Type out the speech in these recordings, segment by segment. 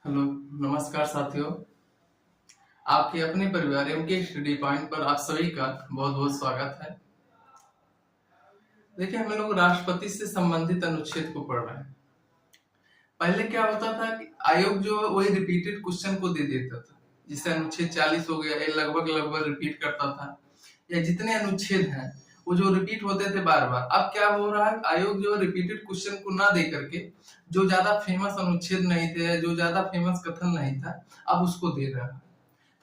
Hello, नमस्कार साथियों। आपके अपने परिवार एमके स्टडी पॉइंट पर आप सभी का बहुत बहुत स्वागत है। देखिए, हम लोग राष्ट्रपति से संबंधित अनुच्छेद को पढ़ रहे हैं। पहले क्या होता था कि आयोग जो वही रिपीटेड क्वेश्चन को दे देता था, जिससे अनुच्छेद 40 हो गया, ये लगभग लगभग रिपीट करता था, या जितने अनुच्छेद हैं वो जो रिपीट होते थे बार बार। अब क्या हो रहा है, आयोग जो रिपीटेड क्वेश्चन को ना दे करके जो ज्यादा फेमस अनुच्छेद नहीं थे, जो ज्यादा फेमस कथन नहीं था, अब उसको दे रहा है।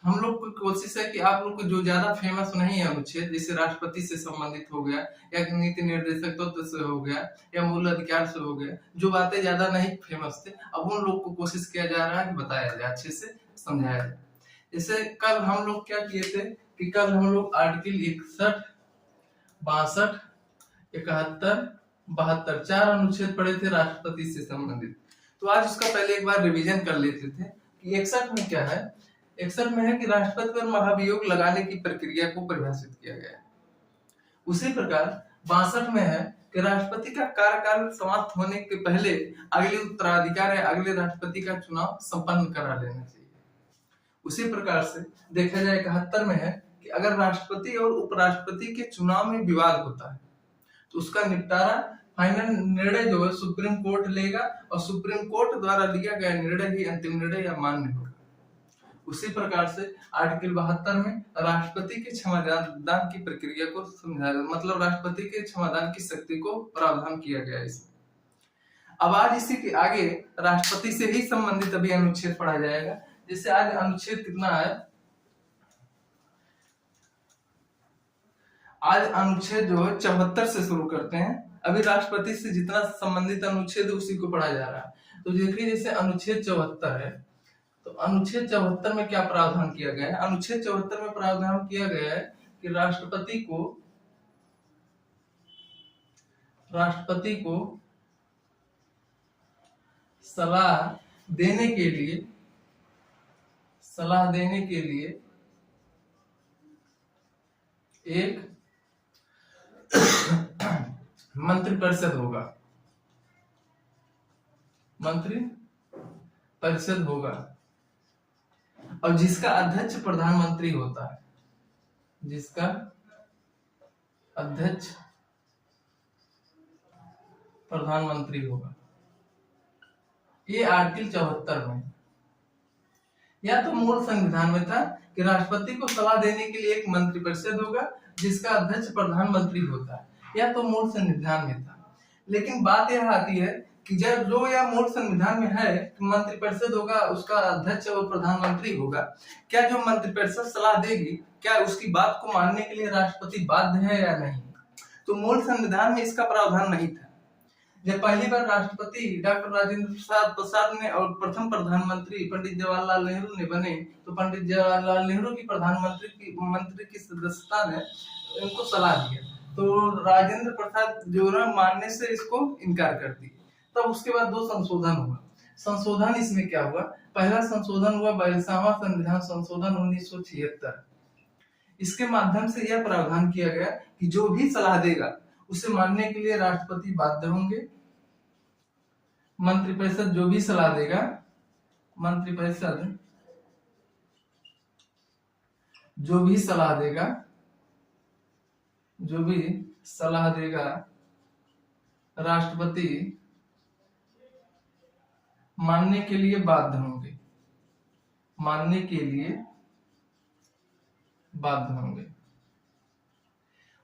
हम लोग की कोशिश है कि आप लोग को जो ज्यादा फेमस नहीं है अनुच्छेद, जैसे राष्ट्रपति से संबंधित हो गया, या नीति निर्देशक तत्व से हो गया, या मूल अधिकार से हो गया, जो बातें ज्यादा नहीं फेमस थे, अब उन लोग को कोशिश किया जा रहा है कि बताया जाए, अच्छे से समझाया जाए। जैसे कल हम लोग क्या किए थे कि कल हम लोग आर्टिकल 61, 62, 71, 72 चार अनुच्छेद पढ़े थे राष्ट्रपति से संबंधित। तो आज उसका पहले एक बार रिवीजन कर लेते थे कि 61 में क्या है। 61 में है कि राष्ट्रपति पर महाभियोग लगाने की प्रक्रिया को परिभाषित किया गया है। उसी प्रकार 62 में है कि राष्ट्रपति का कार्यकाल समाप्त होने के पहले अगले उत्तराधिकारी या अगले राष्ट्रपति का चुनाव संपन्न करा लेना चाहिए। उसी प्रकार से देखा जाए 71 में है कि अगर राष्ट्रपति और उपराष्ट्रपति के चुनाव में विवाद होता है तो उसका निपटारा फाइनल निर्णय जो है सुप्रीम कोर्ट लेगा, और सुप्रीम कोर्ट द्वारा लिया गया निर्णय ही अंतिम निर्णय या मान्य होगा। उसी प्रकार से आर्टिकल 72 में राष्ट्रपति के क्षमादान की प्रक्रिया को समझाया, मतलब राष्ट्रपति के क्षमादान की शक्ति को प्रावधान किया गया इसमें। अब आज इसी के आगे राष्ट्रपति से ही संबंधित अभी अनुच्छेद पढ़ा जाएगा। जैसे आज अनुच्छेद कितना है, आज अनुच्छेद जो है 74 से शुरू करते हैं। अभी राष्ट्रपति से जितना संबंधित अनुच्छेद उसी को पढ़ा जा रहा है। तो देखिए, जैसे अनुच्छेद 74 है, तो अनुच्छेद 74 में क्या प्रावधान किया गया है। अनुच्छेद 74 में प्रावधान किया गया है कि राष्ट्रपति को सलाह देने के लिए एक मंत्रिपरिषद होगा, और जिसका अध्यक्ष प्रधानमंत्री होता है, जिसका अध्यक्ष प्रधानमंत्री होगा। ये आर्टिकल 74 में, या तो मूल संविधान में था कि राष्ट्रपति को सलाह देने के लिए एक मंत्रिपरिषद होगा जिसका अध्यक्ष प्रधानमंत्री होता है, या तो मूल संविधान में था। लेकिन बात यह आती है कि जब जो या मूल संविधान में है कि मंत्रिपरिषद होगा, उसका अध्यक्ष और प्रधानमंत्री होगा, क्या जो मंत्रिपरिषद सलाह देगी, क्या उसकी बात को मानने के लिए राष्ट्रपति बाध्य है या नहीं। तो मूल संविधान में इसका प्रावधान नहीं था। जब पहली बार राष्ट्रपति डॉक्टर राजेंद्र प्रसाद ने और प्रथम प्रधानमंत्री पंडित जवाहरलाल नेहरू ने बने, तो पंडित जवाहरलाल नेहरू की मंत्री की सदस्यता ने इनको सलाह दिया, तो राजेंद्र प्रसाद जो मानने से इसको इनकार कर दिया। तब उसके बाद दो संशोधन हुआ। संशोधन इसमें क्या हुआ, पहला संशोधन हुआ 42वां संविधान संशोधन 1976। इसके माध्यम से यह प्रावधान किया गया कि जो भी सलाह देगा उसे मानने के लिए राष्ट्रपति बाध्य होंगे। मंत्रिपरिषद जो भी सलाह देगा, जो भी सलाह देगा राष्ट्रपति मानने के लिए बाध्य होंगे।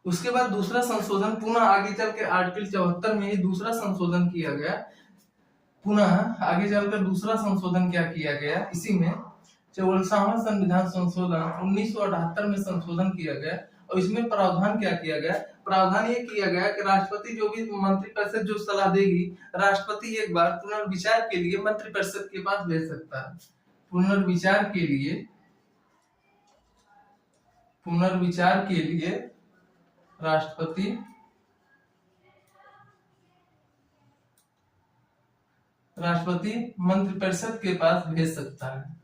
उसके बाद दूसरा संशोधन पुनः आगे चल के आर्टिकल 74 में ही दूसरा संशोधन किया गया। पुनः आगे चलकर दूसरा संशोधन क्या किया गया, इसी में 44वां संविधान संशोधन 1978 में संशोधन किया गया। और इसमें प्रावधान क्या किया गया, प्रावधान ये किया गया कि राष्ट्रपति जो भी मंत्रिपरिषद जो सलाह देगी, राष्ट्रपति एक बार पुनर्विचार के लिए मंत्रिपरिषद के पास भेज सकता है। पुनर्विचार के लिए राष्ट्रपति मंत्रिपरिषद के पास भेज सकता है,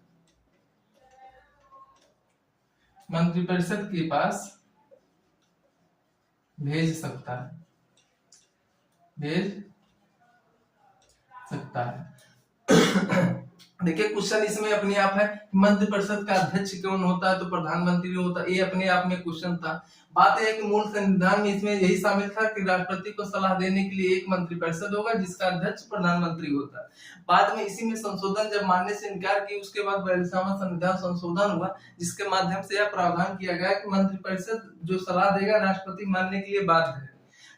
मंत्रिपरिषद के पास भेज सकता है। देखिए क्वेश्चन इसमें अपने आप है, मंत्रिपरिषद का अध्यक्ष कौन होता है, तो प्रधानमंत्री होता है, ये अपने आप में क्वेश्चन था। बात है कि मूल संविधान में इसमें यही शामिल था कि राष्ट्रपति को सलाह देने के लिए एक मंत्रिपरिषद होगा जिसका अध्यक्ष प्रधानमंत्री होता है। बाद में इसी में संशोधन जब मानने से इनकार की, उसके बाद 42वां संविधान संशोधन हुआ जिसके माध्यम से यह प्रावधान किया गया कि मंत्रिपरिषद जो सलाह देगा राष्ट्रपति मानने के लिए बाध्य है।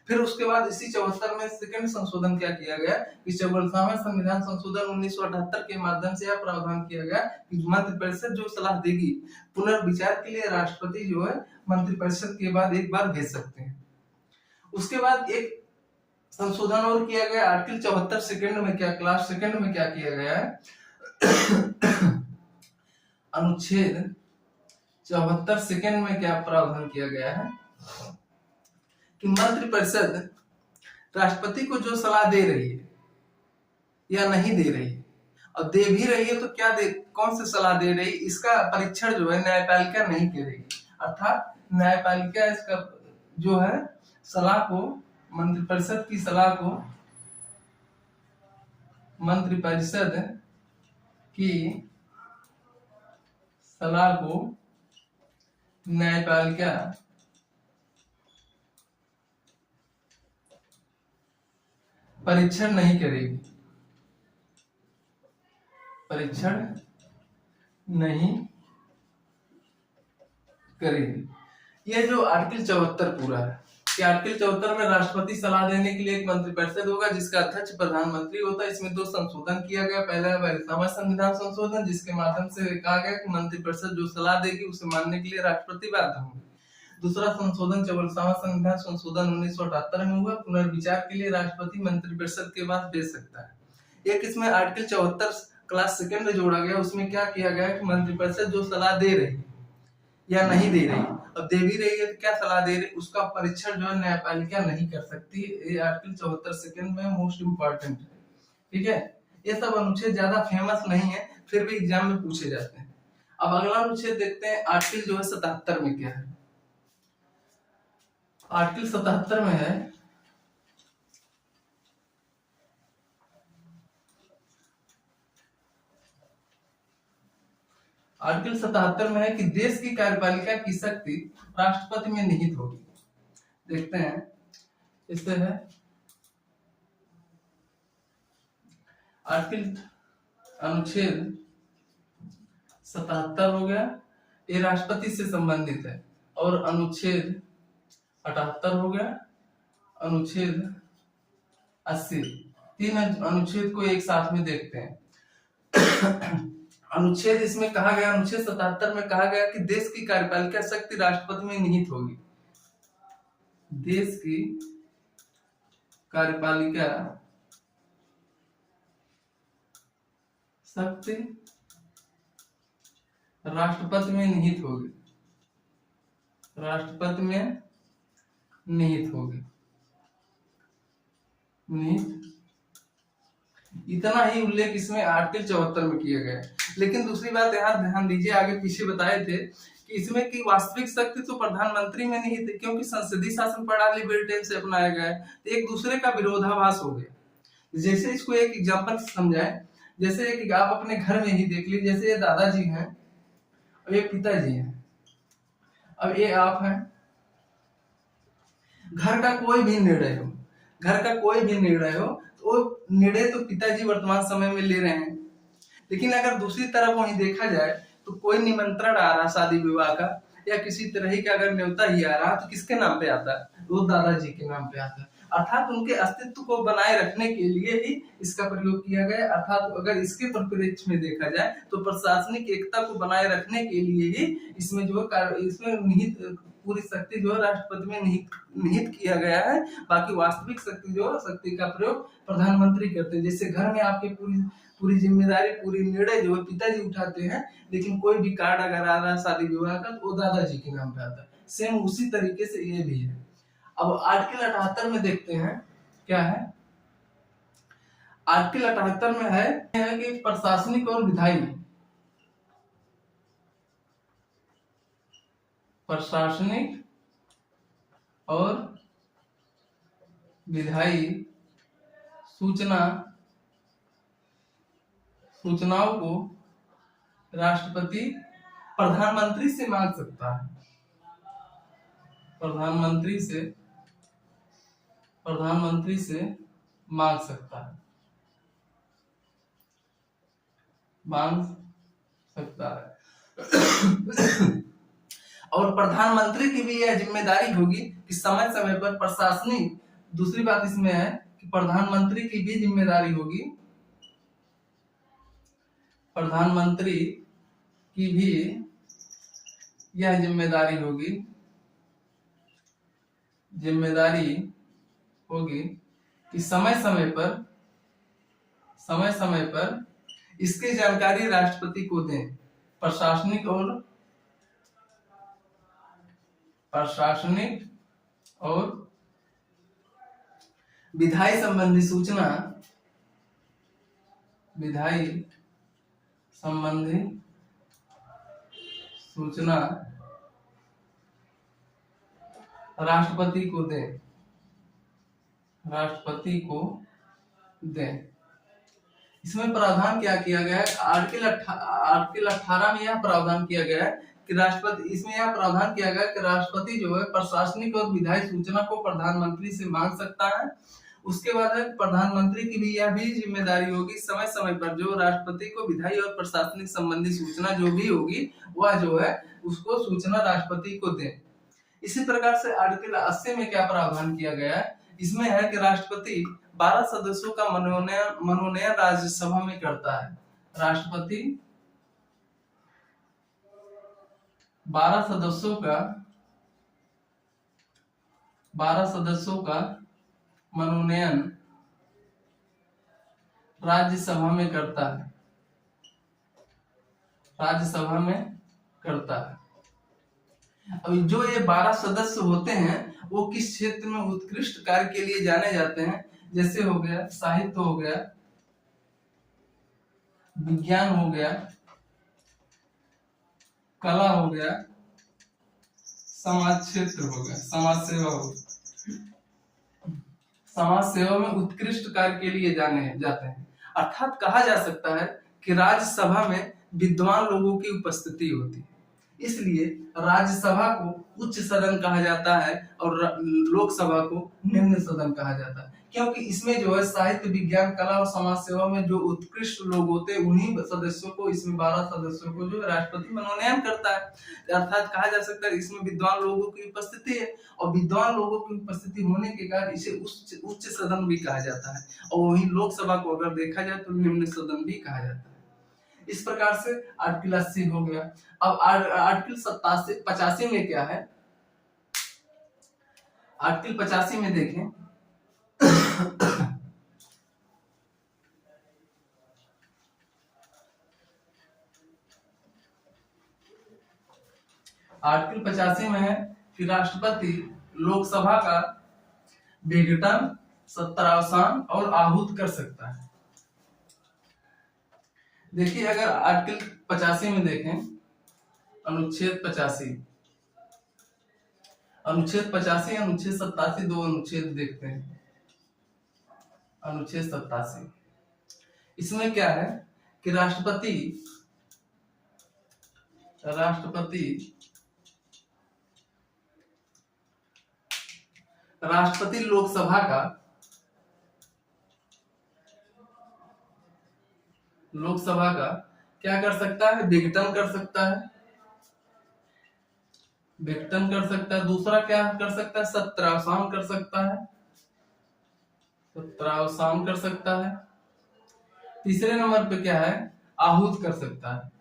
फिर उसके बाद इसी 74 में सेकंड संशोधन क्या किया गया कि 44वां संविधान संशोधन 1978 के माध्यम से यह प्रावधान किया गया कि मंत्रिपरिषद जो सलाह देगी पुनर्विचार के लिए राष्ट्रपति जो है मंत्रिपरिषद के बाद एक बार भेज सकते हैं। उसके बाद एक संशोधन और किया गया आर्टिकल 74 सेकंड में, क्या क्लास सेकंड में क्या किया गया है अनुच्छेद 74 सेकंड में क्या प्रावधान किया गया है कि मंत्रिपरिषद राष्ट्रपति को जो सलाह दे रही है या नहीं दे रही है, और दे भी रही है तो क्या दे, कौन सी सलाह दे रही है, इसका परीक्षण जो है न्यायपालिका नहीं करेगी। अर्थात न्यायपालिका इसका जो है सलाह को, मंत्रिपरिषद की सलाह को, मंत्रिपरिषद की सलाह को न्यायपालिका परीक्षण नहीं करेगी, परीक्षण नहीं करेगी। यह जो आर्टिकल 74 पूरा है कि आर्टिकल 74 में राष्ट्रपति सलाह देने के लिए एक मंत्रिपरिषद होगा जिसका अध्यक्ष प्रधानमंत्री होता है। इसमें 2 संशोधन किया गया। पहला 42वां संविधान संशोधन जिसके माध्यम से कहा गया कि मंत्रिपरिषद जो सलाह देगी उसे मानने के लिए राष्ट्रपति बाध्य होंगे। दूसरा संशोधन 44वां संविधान संशोधन 1978 में हुआ, पुनर्विचार के लिए राष्ट्रपति मंत्रिपरिषद के बाद भेज सकता है। एक इसमें आर्टिकल 74 क्लास सेकंड में जोड़ा गया, उसमें क्या किया गया कि मंत्रिपरिषद जो सलाह दे रही या नहीं दे रही, और दे भी रही है तो क्या सलाह दे रही, उसका परीक्षण जो है न्यायपालिका नहीं कर सकती। ये आर्टिकल 74 सेकंड में मोस्ट इंपॉर्टेंट है। ठीक है, ये सब अनुच्छेद ज्यादा फेमस नहीं है, फिर भी एग्जाम में पूछे जाते हैं। अब अगला अनुच्छेद देखते हैं, आर्टिकल जो है 77 में क्या है। आर्टिकल 77 में है आर्टिकल 77 में है कि देश की कार्यपालिका की शक्ति राष्ट्रपति में निहित होगी। देखते हैं, इससे है आर्टिकल अनुच्छेद 77 हो गया, ये राष्ट्रपति से संबंधित है। और अनुच्छेद 78 हो गया, अनुच्छेद 80, 3 अनुच्छेद को एक साथ में देखते हैं। अनुच्छेद इसमें कहा गया, अनुच्छेद 77 में कहा गया कि देश की कार्यपालिका शक्ति राष्ट्रपति में निहित होगी। देश की कार्यपालिका शक्ति राष्ट्रपति में निहित होगी, राष्ट्रपति में निहित होगी, निहित। इतना ही उल्लेख इसमें आर्टिकल 74 में किया गया है। लेकिन दूसरी बात यहाँ ध्यान दीजिए, आगे पीछे बताए थे कि इसमें की वास्तविक शक्ति तो प्रधानमंत्री में निहित है, क्योंकि संसदीय शासन प्रणाली ब्रिटेन से अपनाया गया है, तो एक दूसरे का विरोधाभास हो गया। जैसे इसको एक एग्जाम्पल समझाए, जैसे एक आप अपने घर में ही देख लीजिए, जैसे ये दादाजी हैं और ये पिताजी हैं, अब ये आप हैं। घर का कोई भी निर्णय हो, घर का कोई भी निर्णय हो, तो निर्णय तो पिताजी वर्तमान समय में ले रहे हैं। लेकिन अगर दूसरी तरफ वहीं देखा जाए तो कोई निमंत्रण आ रहा शादी विवाह का या किसी तरह का अगर न्योता ही आ रहा तो किसके नाम पे आता है, वो दादाजी के नाम पे आता है। अर्थात उनके अस्तित्व को बनाए रखने के लिए ही इसका प्रयोग किया गया। अर्थात अगर इसके परिप्रेक्ष्य में देखा जाए तो प्रशासनिक एकता को बनाए रखने के लिए ही इसमें जो इसमें निहित पूरी शक्ति जो है राष्ट्रपति में निहित किया गया है। बाकी वास्तविक शक्ति जो है, शक्ति का प्रयोग प्रधानमंत्री करते हैं। जैसे घर में आपकी पूरी जिम्मेदारी, पूरी निर्णय जो है पिताजी उठाते हैं, लेकिन कोई भी कार्ड अगर आ रहा है शादी विवाह का तो वो दादाजी के नाम पे आता है। सेम उसी तरीके से ये भी है। अब आर्टिकल 78 में देखते हैं क्या है। आर्टिकल 78 में है कि प्रशासनिक और विधायी, प्रशासनिक और विधायी सूचनाओं को राष्ट्रपति प्रधानमंत्री से मांग सकता है, प्रधानमंत्री से मांग सकता है, मांग सकता है। और प्रधानमंत्री की भी यह जिम्मेदारी होगी कि समय समय पर प्रशासनिक, दूसरी बात इसमें है कि प्रधानमंत्री की भी जिम्मेदारी होगी, प्रधानमंत्री की भी यह जिम्मेदारी होगी कि समय समय पर इसकी जानकारी राष्ट्रपति को दें। प्रशासनिक और विधायी संबंधी सूचना राष्ट्रपति को दें। इसमें प्रावधान क्या किया गया है? आर्टिकल 18 में यह प्रावधान किया गया है कि राष्ट्रपति जो है प्रशासनिक और विधायी सूचना को प्रधानमंत्री से मांग सकता है। उसके बाद है प्रधानमंत्री की भी यह भी जिम्मेदारी होगी समय समय पर जो राष्ट्रपति को विधायी और प्रशासनिक संबंधी सूचना जो भी होगी वह जो है उसको सूचना राष्ट्रपति को दें। इसी प्रकार से आर्टिकल 80 में क्या प्रावधान किया गया है? इसमें है कि राष्ट्रपति 12 सदस्यों का मनोनयन राज्यसभा में करता है। राष्ट्रपति 12 सदस्यों का मनोनयन राज्यसभा में करता है। अब जो ये 12 सदस्य होते हैं वो किस क्षेत्र में उत्कृष्ट कार्य के लिए जाने जाते हैं? जैसे हो गया साहित्य, हो गया विज्ञान, हो गया कला, हो गया समाज क्षेत्र, हो गया समाज सेवा, समाज सेवा में उत्कृष्ट कार्य के लिए जाने जाते हैं। अर्थात कहा जा सकता है कि राज्यसभा में विद्वान लोगों की उपस्थिति होती है, इसलिए राज्यसभा को उच्च सदन कहा जाता है और लोकसभा को निम्न सदन कहा जाता है, क्योंकि इसमें जो है साहित्य, विज्ञान, कला और समाज सेवा में जो उत्कृष्ट लोग होते हैं उन्हीं सदस्यों को, इसमें 12 सदस्यों को जो राष्ट्रपति मनोनयन करता है। अर्थात कहा जा सकता है इसमें विद्वान लोगों की उपस्थिति है और विद्वान लोगों की उपस्थिति होने के कारण इसे उच्च सदन भी कहा जाता है और वहीं लोकसभा को अगर देखा जाए तो निम्न सदन भी कहा जाता है। इस प्रकार से आर्टिकल 80 हो गया। अब आर्टिकल 85 में क्या है? आर्टिकल 85 में देखें आर्टिकल 85 में है कि राष्ट्रपति लोकसभा का विघटन, सत्रावसान और आहूत कर सकता है। देखिए अगर आर्टिकल 85 में देखें अनुच्छेद 85, अनुच्छेद 87 दो अनुच्छेद देखते हैं। अनुच्छेद 87 इसमें क्या है कि राष्ट्रपति लोकसभा का क्या कर सकता है? विघटन कर सकता है। दूसरा क्या कर सकता है? सत्रावसान कर सकता है। तीसरे नंबर पे क्या है? आहूत कर सकता है।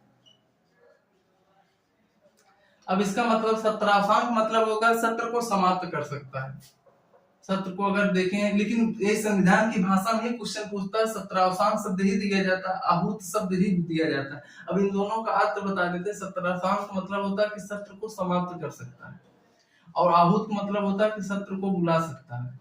अब इसका मतलब सत्रावसान मतलब होगा सत्र को समाप्त कर सकता है। सत्र को अगर देखें, लेकिन ये संविधान की भाषा में क्वेश्चन पूछता है, सत्रावसान शब्द ही दिया जाता है, आहूत शब्द ही दिया जाता है। अब इन दोनों का अर्थ बता देते हैं। सत्रावसान का मतलब होता है कि सत्र को समाप्त कर सकता है और आहूत का मतलब होता है कि सत्र को बुला सकता है।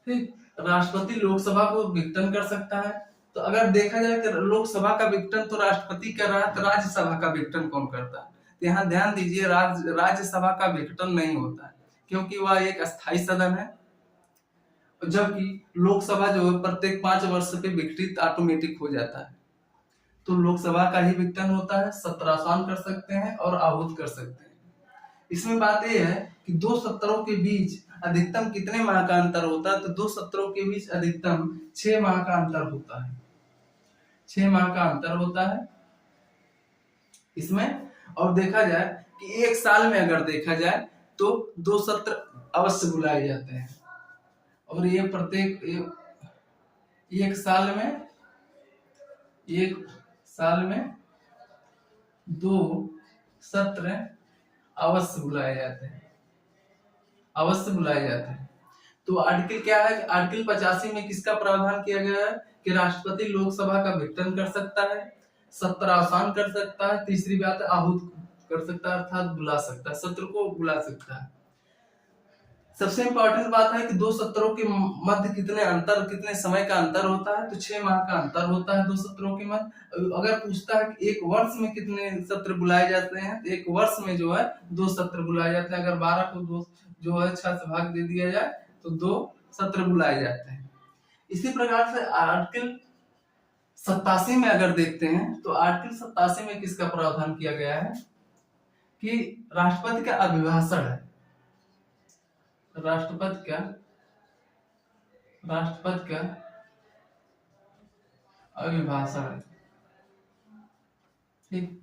ठीक, राष्ट्रपति लोकसभा को विघटन कर सकता है। तो अगर देखा जाए कि लोकसभा का विघटन तो राष्ट्रपति कर रहा है, तो राज्यसभा का विघटन कौन करता है? तो यहाँ ध्यान दीजिए, राज्यसभा का विघटन नहीं होता है क्योंकि वह एक अस्थायी सदन है। जबकि लोकसभा जो है प्रत्येक 5 वर्ष पे विघटित ऑटोमेटिक हो जाता है। तो लोकसभा का ही विघटन होता है, सत्र आसान कर सकते हैं और आहूत कर सकते हैं। इसमें बात यह है कि दो सत्रों के बीच अधिकतम कितने माह का अंतर होता है, तो दो सत्रों के बीच अधिकतम 6 माह का अंतर होता है। 6 माह का अंतर होता है इसमें। और देखा जाए कि एक साल में अगर देखा जाए तो 2 सत्र अवश्य बुलाए जाते हैं, और ये प्रत्येक एक साल में 2 सत्र अवश्य बुलाए जाते हैं, अवश्य बुलाए जाते हैं। तो आर्टिकल क्या है, आर्टिकल 85 में किसका प्रावधान किया गया है कि राष्ट्रपति लोकसभा का विघटन कर सकता है, सत्र आसान कर सकता है, तीसरी बात आहूत कर सकता है अर्थात बुला सकता है, सत्र को बुला सकता है। सबसे इंपॉर्टेंट बात है कि दो सत्रों के मध्य कितने समय का अंतर होता है, तो 6 माह का अंतर होता है दो सत्रों के मध्य। अगर पूछता है कि एक वर्ष में कितने सत्र बुलाए जाते हैं, तो एक वर्ष में जो है 2 सत्र बुलाए जाते हैं। अगर 12 को 2 जो है 6 से भाग दे दिया जाए तो 2 सत्र बुलाए जाते हैं। इसी प्रकार से आर्टिकल 87 में अगर देखते हैं तो आर्टिकल 87 में किसका प्रावधान किया गया है कि राष्ट्रपति का अभिभाषण है, राष्ट्रपति का अभिभाषण है। ठीक,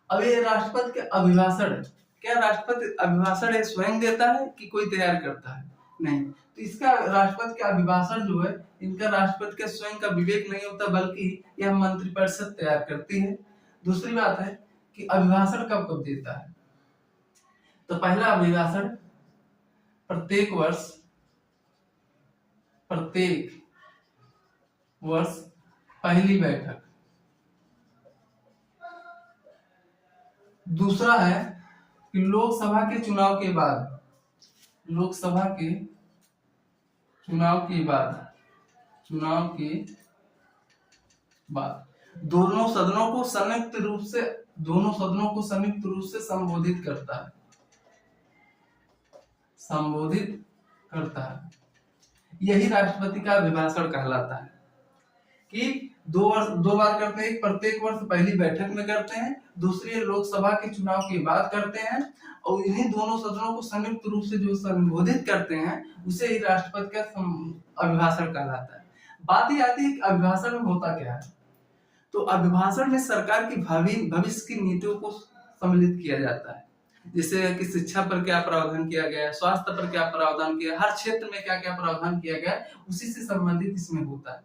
अब ये राष्ट्रपति का अभिभाषण है, क्या राष्ट्रपति अभिभाषण है स्वयं देता है कि कोई तैयार करता है? नहीं। तो इसका राष्ट्रपति का अभिभाषण जो है, इनका राष्ट्रपति का स्वयं का विवेक नहीं होता, बल्कि यह मंत्रिपरिषद तैयार करती है। दूसरी बात है कि अभिभाषण कब कब देता है, तो पहला अभिभाषण प्रत्येक वर्ष पहली बैठक। दूसरा है कि लोकसभा के चुनाव के बाद दोनों सदनों को संयुक्त रूप से संबोधित करता है। यही राष्ट्रपति का अभिभाषण कहलाता है कि दो बार करते हैं, प्रत्येक वर्ष पहली बैठक में करते हैं, दूसरी लोकसभा के चुनाव के बाद करते हैं, और इन्हीं दोनों सदनों को संयुक्त रूप से जो संबोधित करते हैं उसे ही राष्ट्रपति का अभिभाषण कहलाता है। बात ये आती है कि अभिभाषण में होता क्या है, तो अभिभाषण में सरकार की भविष्य की नीतियों को सम्मिलित किया जाता है, जैसे कि शिक्षा पर क्या प्रावधान किया गया है, स्वास्थ्य पर क्या प्रावधान किया, हर क्षेत्र में क्या क्या प्रावधान किया गया है, उसी से संबंधित इसमें होता है।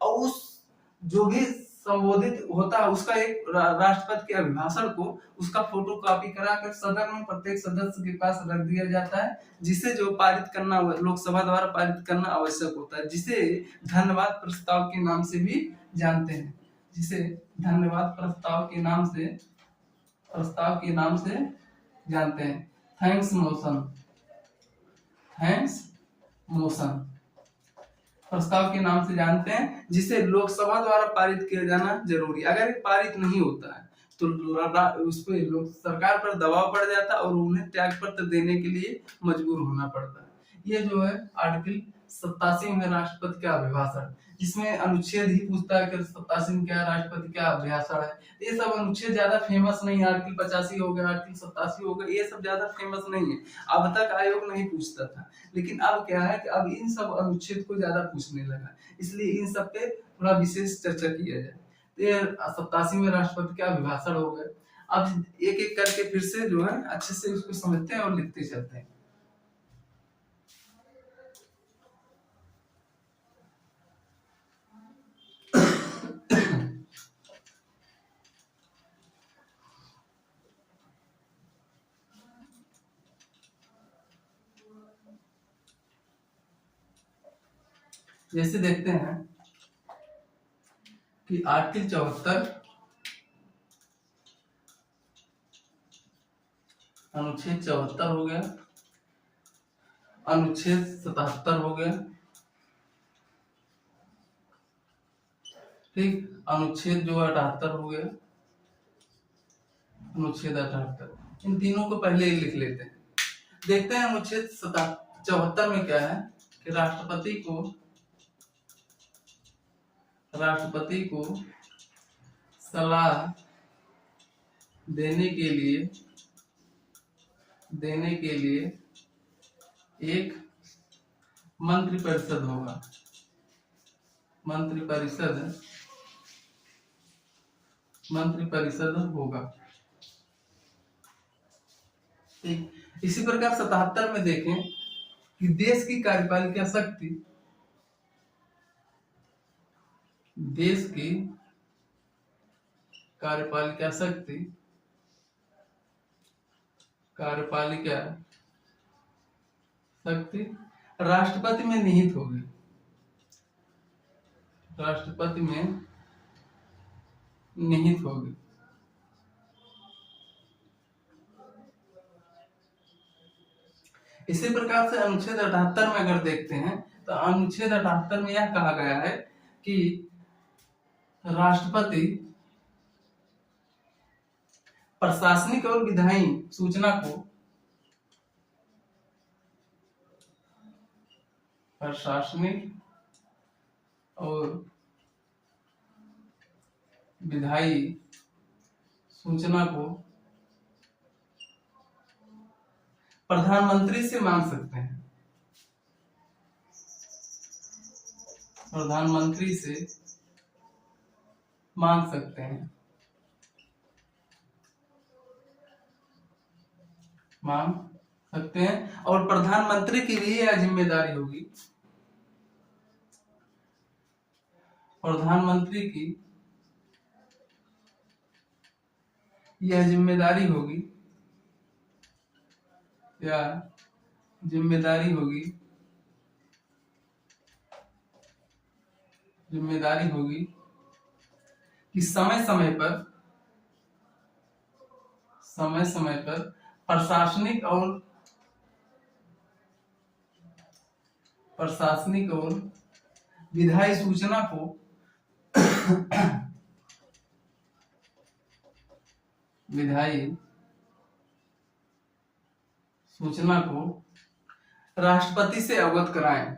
और उस जो भी संबोधित होता है उसका एक राष्ट्रपति के अभिभाषण को उसका फोटोकॉपी कराकर सदन में प्रत्येक सदस्य के पास रख दिया जाता है, जिसे जो पारित करना लोकसभा द्वारा पारित करना आवश्यक होता है, जिसे धन्यवाद प्रस्ताव के नाम से भी जानते हैं, जिसे धन्यवाद प्रस्ताव के नाम से जानते हैं। थैंक्स मोशन प्रस्ताव के नाम से जानते हैं, जिसे लोकसभा द्वारा पारित किया जाना जरूरी। अगर ये पारित नहीं होता है तो उस पे सरकार पर दबाव पड़ जाता है और उन्हें त्यागपत्र देने के लिए मजबूर होना पड़ता है। ये जो है आर्टिकल 87 में राष्ट्रपति का अभिभाषण, जिसमें अनुच्छेद ही पूछता है कि 87 में क्या राष्ट्रपति का अभिभाषण है। ये सब अनुच्छेद ज्यादा फेमस नहीं है, आर्टिकल 85 हो गया, आर्टिकल 87 हो गया, ये सब ज्यादा फेमस नहीं है। अब तक आयोग नहीं पूछता था, लेकिन अब क्या है कि अब इन सब अनुच्छेद को ज्यादा पूछने लगा, इसलिए इन सब पे थोड़ा विशेष चर्चा किया जाए। तो ये 87 में राष्ट्रपति का अभिभाषण हो गया। अब एक एक करके फिर से जो है अच्छे से उसको समझते हैं और लिखते चलते हैं। जैसे देखते हैं कि आर्टिकल 74 अनुच्छेद 74 हो गया, अनुच्छेद 77 हो गया, ठीक, अनुच्छेद जो 78 हो गया, अनुच्छेद 78, इन तीनों को पहले ही लिख लेते हैं। देखते हैं अनुच्छेद 74 में क्या है कि राष्ट्रपति को सलाह देने के लिए एक मंत्रिपरिषद होगा। मंत्रिपरिषद होगा। ठीक, इसी प्रकार 77 में देखें कि देश की कार्यपालिका शक्ति राष्ट्रपति में निहित होगी। इसी प्रकार से अनुच्छेद 78 में अगर देखते हैं तो अनुच्छेद 78 में यह कहा गया है कि राष्ट्रपति प्रशासनिक और विधायी सूचना को प्रधानमंत्री से मांग सकते हैं। और प्रधानमंत्री की भी यह जिम्मेदारी होगी। जिम्मेदारी होगी कि समय समय पर प्रशासनिक और विधायी सूचना को राष्ट्रपति से अवगत कराएं।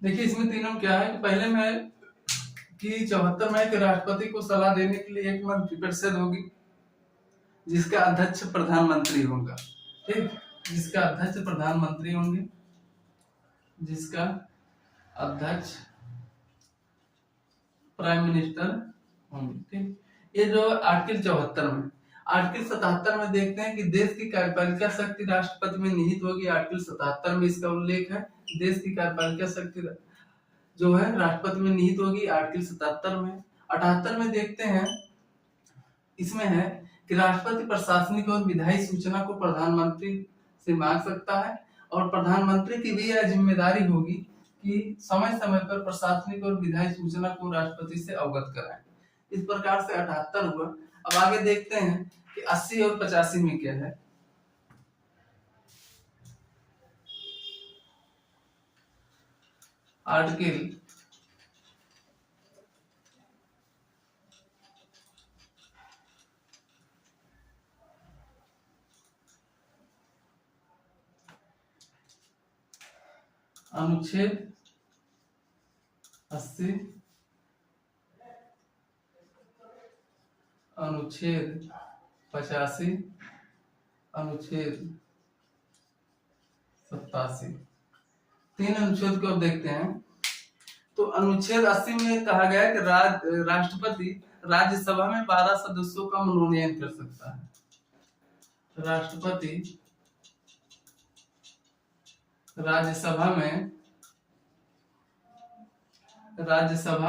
देखिए इसमें तीनों क्या है कि पहले में कि 74 में कि राष्ट्रपति को सलाह देने के लिए एक मंत्रिपरिषद होगी जिसका अध्यक्ष प्रधानमंत्री होगा। ठीक, जिसका अध्यक्ष प्राइम मिनिस्टर होंगे। ठीक, ये जो आर्टिकल 74 में। आर्टिकल 77 में देखते हैं कि देश की कार्यपालिका शक्ति राष्ट्रपति में निहित होगी। आर्टिकल 77 में इसका उल्लेख है, देश की कार्यपालिका शक्ति जो है राष्ट्रपति में निहित होगी। आर्टिकल 77 में। 78 में देखते हैं, इसमें है कि राष्ट्रपति प्रशासनिक और विधायी सूचना को प्रधानमंत्री से मांग सकता है और प्रधानमंत्री की भी यह जिम्मेदारी होगी कि समय समय पर प्रशासनिक और विधायी सूचना को राष्ट्रपति से अवगत कराएं। इस प्रकार से 78 हुआ। अब आगे देखते हैं कि 80 और 85 में क्या है। आर्टिकल 80, अनुच्छेद 85, अनुच्छेद 87, तीन अनुच्छेद को अब देखते हैं। तो अनुच्छेद 80 में कहा गया है कि राष्ट्रपति राज्यसभा में 12 सदस्यों का मनोनयन कर सकता है। राष्ट्रपति राज्यसभा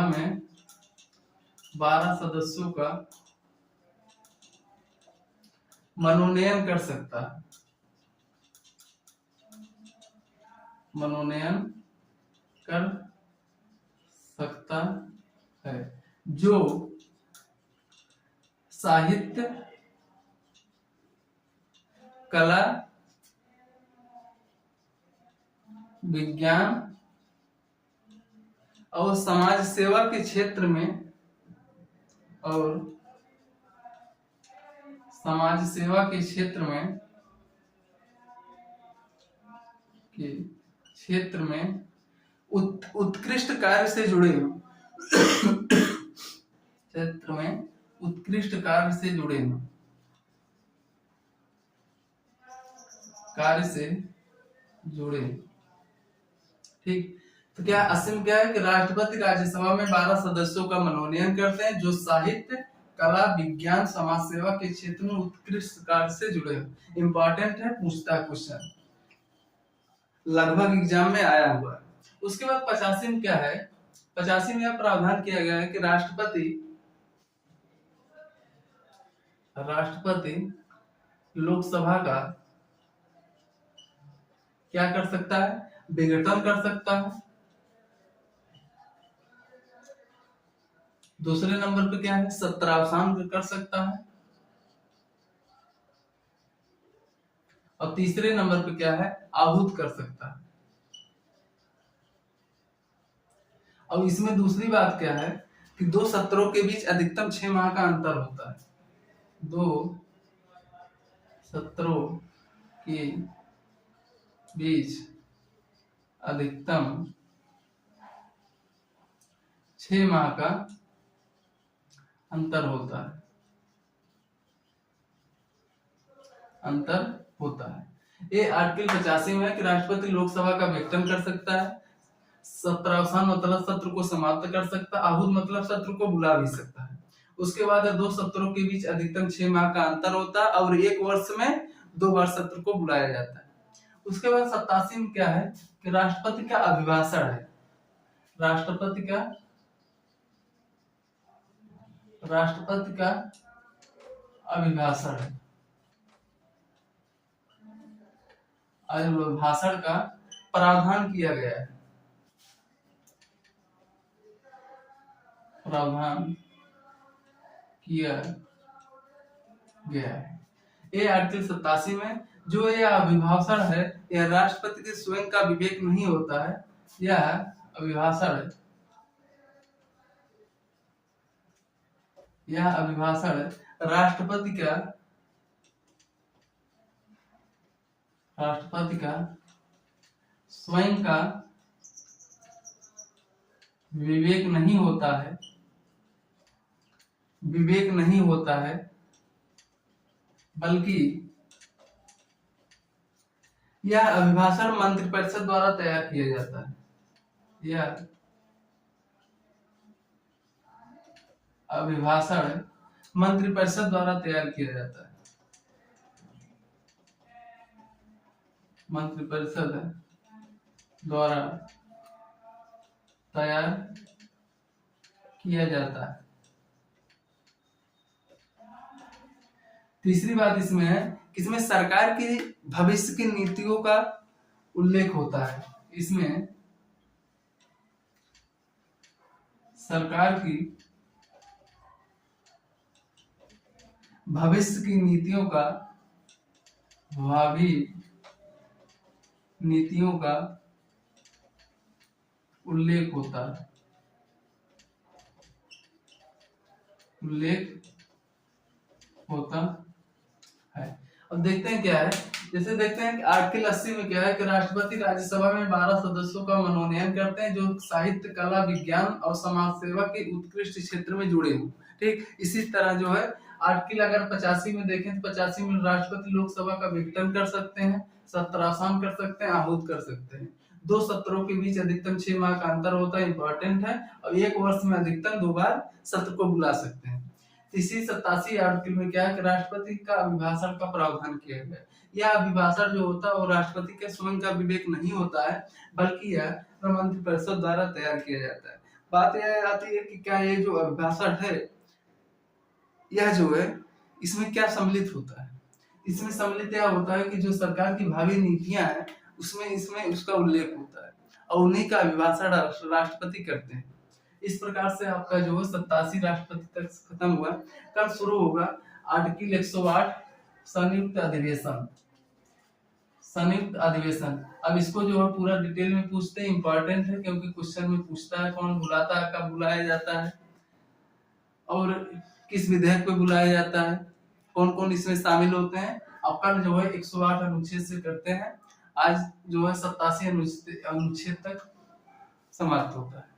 में 12 सदस्यों का मनोनयन कर सकता है, जो साहित्य, कला, विज्ञान और समाज सेवा के क्षेत्र में और समाज सेवा के क्षेत्र में उत्कृष्ट कार्य से जुड़े क्षेत्र में उत्कृष्ट कार्य से जुड़े ठीक। तो क्या असम क्या है कि राष्ट्रपति राज्यसभा में 12 सदस्यों का मनोनयन करते हैं जो साहित्य, कला, विज्ञान, समाज सेवा के क्षेत्र में उत्कृष्ट कार्य से जुड़े हैं। इंपॉर्टेंट है, पूछता है क्वेश्चन, लगभग एग्जाम में आया हुआ है। उसके बाद 85 में क्या है, 85 में यह प्रावधान किया गया है कि राष्ट्रपति लोकसभा का क्या कर सकता है, विघटन कर सकता है। दूसरे नंबर पे क्या है, सत्रावसान कर सकता है। और तीसरे नंबर पे क्या है, आहूत कर सकता है। और इसमें दूसरी बात क्या है कि 2 सत्रों के बीच अधिकतम 6 माह का अंतर होता है। 2 सत्रों के बीच अधिकतम 6 माह का अंतर होता है। ये आर्टिकल 85 में है कि राष्ट्रपति लोकसभा का विघटन कर सकता है, सत्रावसान मतलब सत्र को समाप्त कर सकता है, आहूत मतलब सत्र को बुला भी सकता है। उसके बाद 2 सत्रों के बीच अधिकतम 6 माह का अंतर होता है और 1 वर्ष में 2 बार सत्र को बुलाया जाता है। उसके बाद 87 में क्या है कि राष्ट्रपति का अभिभाषण है। राष्ट्रपति का अभिभाषण है। अभिभाषण का प्रावधान किया गया है। ये आर्टिकल 87 में जो यह अभिभाषण है, यह राष्ट्रपति के स्वयं का विवेक नहीं होता है। यह अभिभाषण राष्ट्रपति का स्वयं का विवेक नहीं होता है, बल्कि यह अभिभाषण मंत्रिपरिषद द्वारा तैयार किया जाता है। यह अभिभाषण मंत्रिपरिषद द्वारा तैयार किया जाता है। मंत्रिपरिषद द्वारा तैयार किया जाता है। तीसरी बात इसमें है कि इसमें सरकार की भविष्य की नीतियों का उल्लेख होता है। इसमें सरकार की भविष्य की नीतियों का, भावी नीतियों का उल्लेख होता है। अब देखते हैं क्या है, जैसे देखते हैं कि आर्टिकल 80 में क्या है कि राष्ट्रपति राज्यसभा में 12 सदस्यों का मनोनयन करते हैं जो साहित्य, कला, विज्ञान और समाज सेवा के उत्कृष्ट क्षेत्र में जुड़े हों। ठीक, इसी तरह जो है आर्टिकल अगर 85 में देखें तो 85 में राष्ट्रपति लोकसभा का विघटन कर सकते हैं, सत्रावसान कर सकते हैं, आहूत कर सकते हैं। 2 सत्रों के बीच अधिकतम 6 माह का अंतर होता है, इंपॉर्टेंट है। और 1 वर्ष में अधिकतम 2 बार सत्र को बुला सकते हैं। इसी 87 आर्टिकल में क्या है कि राष्ट्रपति का अभिभाषण का प्रावधान किया गया है। यह अभिभाषण जो होता है वो राष्ट्रपति के स्वयं का विवेक नहीं होता है, बल्कि यह मंत्रिपरिषद द्वारा तैयार किया जाता है। बात यह आती है कि क्या ये जो अभिभाषण है, यह जो है इसमें क्या सम्मिलित होता है। इसमें सम्मिलित यह होता है कि जो सरकार की भावी नीतियां हैं इसमें उसका उल्लेख होता है और उन्हीं का अभिभाषण राष्ट्रपति करते हैं। इस प्रकार से आपका जो है 87 राष्ट्रपति तक खत्म हुआ। कल शुरू होगा आर्टिकल 108 संयुक्त अधिवेशन। संयुक्त अधिवेशन। अब इसको जो है पूरा डिटेल में पूछते हैं, इंपॉर्टेंट है क्योंकि क्वेश्चन में पूछता है कौन बुलाता है, कब बुलाया जाता है और किस विधेयक पे बुलाया जाता है, कौन कौन इसमें शामिल होते हैं। अब कल जो है 108 अनुच्छेद से करते हैं, आज जो है 87 अनुच्छेद तक समाप्त होता है।